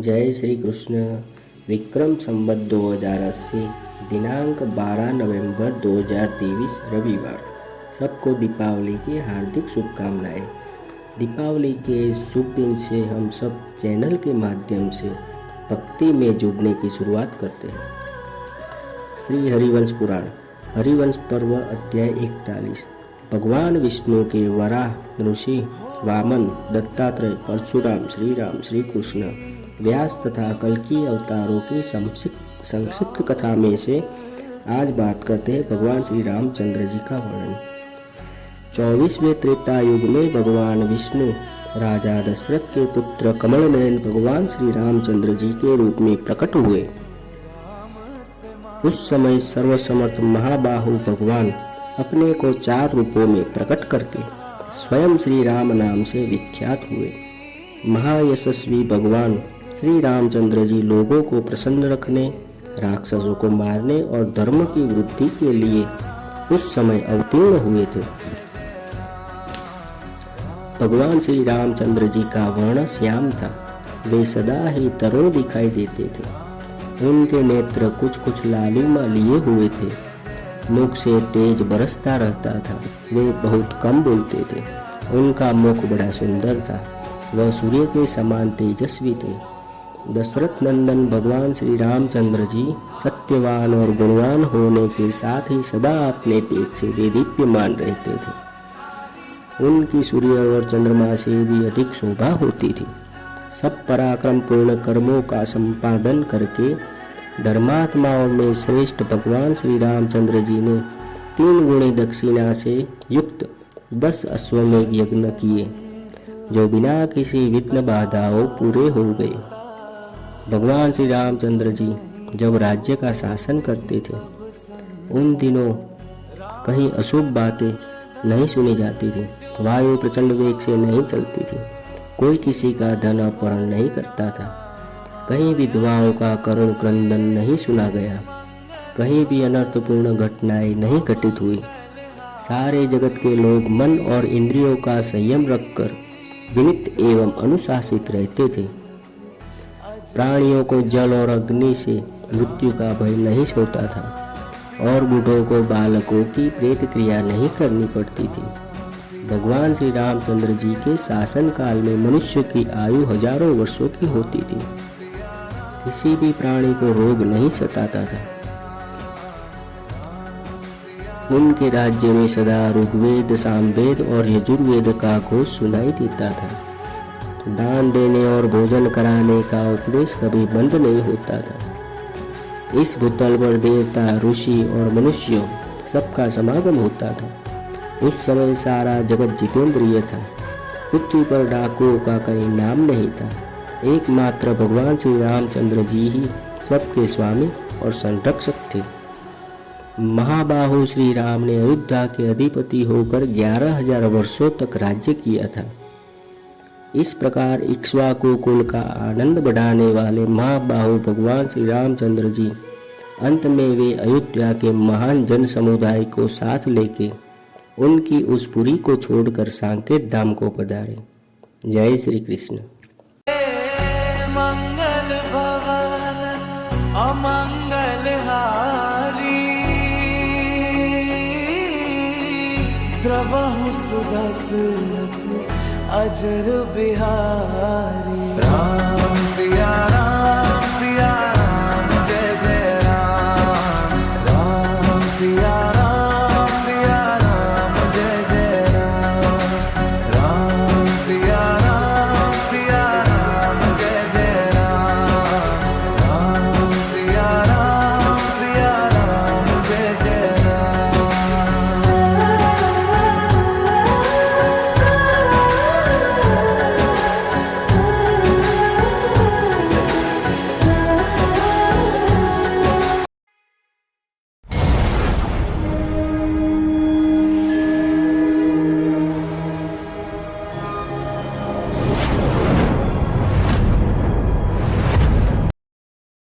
जय श्री कृष्ण। विक्रम संवत 2080 दिनांक 12 नवंबर 2023 रविवार। सबको दीपावली की हार्दिक शुभकामनाएं। दीपावली के शुभ दिन से हम सब चैनल के माध्यम से भक्ति में जुड़ने की शुरुआत करते हैं। श्री हरिवंश पुराण हरिवंश पर्व अध्याय 41। भगवान विष्णु के वराह ऋषि वामन, दत्तात्रेय, परशुराम, श्री राम, श्री कृष्ण, व्यास तथा कल्कि अवतारों की संक्षिप्त कथा में से आज बात करते हैं भगवान श्री रामचंद्र जी का वर्णन। 24वें त्रेता युग में भगवान विष्णु राजा दशरथ के पुत्र कमल नयन भगवान श्री रामचंद्र जी के रूप में प्रकट हुए। उस समय सर्वसमर्थ महाबाहु भगवान अपने को 4 रूपों में प्रकट करके स्वयं श्री राम नाम से विख्यात हुए। महायशस्वी भगवान श्री रामचंद्र जी लोगों को प्रसन्न रखने, राक्षसों को मारने और धर्म की वृद्धि के लिए उस समय अवतीर्ण हुए थे। भगवान श्री रामचंद्र जी का वर्ण श्याम था। वे सदा ही तरुण दिखाई देते थे। उनके नेत्र कुछ लालिमा लिए हुए थे। मुख से तेज बरसता रहता था। वे बहुत कम बोलते थे। उनका मुख बड़ा सुंदर था। वह सूर्य के समान तेजस्वी थे। दशरथ नंदन भगवान श्री रामचंद्र जी सत्यवान और गुणवान होने के साथ ही सदा अपने तेज से देदीप्यमान रहते थे। उनकी सूर्य और चंद्रमा से भी अधिक शोभा होती थी। सब पराक्रम पूर्ण कर्मों का संपादन करके धर्मात्माओं में श्रेष्ठ भगवान श्री रामचंद्र जी ने 3 गुणी दक्षिणा से युक्त 10 अश्वमेध यज्ञ किए, जो बिना किसी विघ्न बाधाओं पूरे हो गए। भगवान श्री रामचंद्र जी जब राज्य का शासन करते थे, उन दिनों कहीं अशुभ बातें नहीं सुनी जाती थी। वायु प्रचंड वेग से नहीं चलती थी। कोई किसी का धन अपहरण नहीं करता था। कहीं विधवाओं का करुण क्रंदन नहीं सुना गया। कहीं भी अनर्थपूर्ण घटनाएं नहीं घटित हुई। सारे जगत के लोग मन और इंद्रियों का संयम रखकर विनित एवं अनुशासित रहते थे। प्राणियों को जल और अग्नि से मृत्यु का भय नहीं होता था और बूढ़ों को बालकों की प्रेत क्रिया नहीं करनी पड़ती थी। भगवान श्री रामचंद्र जी के शासन काल में मनुष्य की आयु हजारों वर्षों की होती थी। किसी भी प्राणी को रोग नहीं सताता था। उनके राज्य में सदा ऋग्वेद, सामवेद और यजुर्वेद का घोष सुनाई देता था। दान देने और भोजन कराने का उपदेश कभी बंद नहीं होता था। इस भूतल पर देवता, ऋषि और मनुष्यों सबका समागम होता था। उस समय सारा जगत जितेंद्रिय था। पृथ्वी पर डाकुओं का कहीं नाम नहीं था। एकमात्र भगवान श्री रामचंद्र जी ही सबके स्वामी और संरक्षक थे। महाबाहु श्री राम ने अयोध्या के अधिपति होकर 11,000 वर्षों तक राज्य किया था। इस प्रकार इक्ष्वाकु कुल का आनंद बढ़ाने वाले महाबाहु भगवान श्री रामचंद्र जी अंत में वे अयोध्या के महान जन समुदाय को साथ लेके उनकी उस पुरी को छोड़कर साकेत धाम को पधारे। जय श्री कृष्ण। मंगल भवन अमंगल हारी, द्रवहु सुदशरथ अजर बिहारी। राम सिया राम।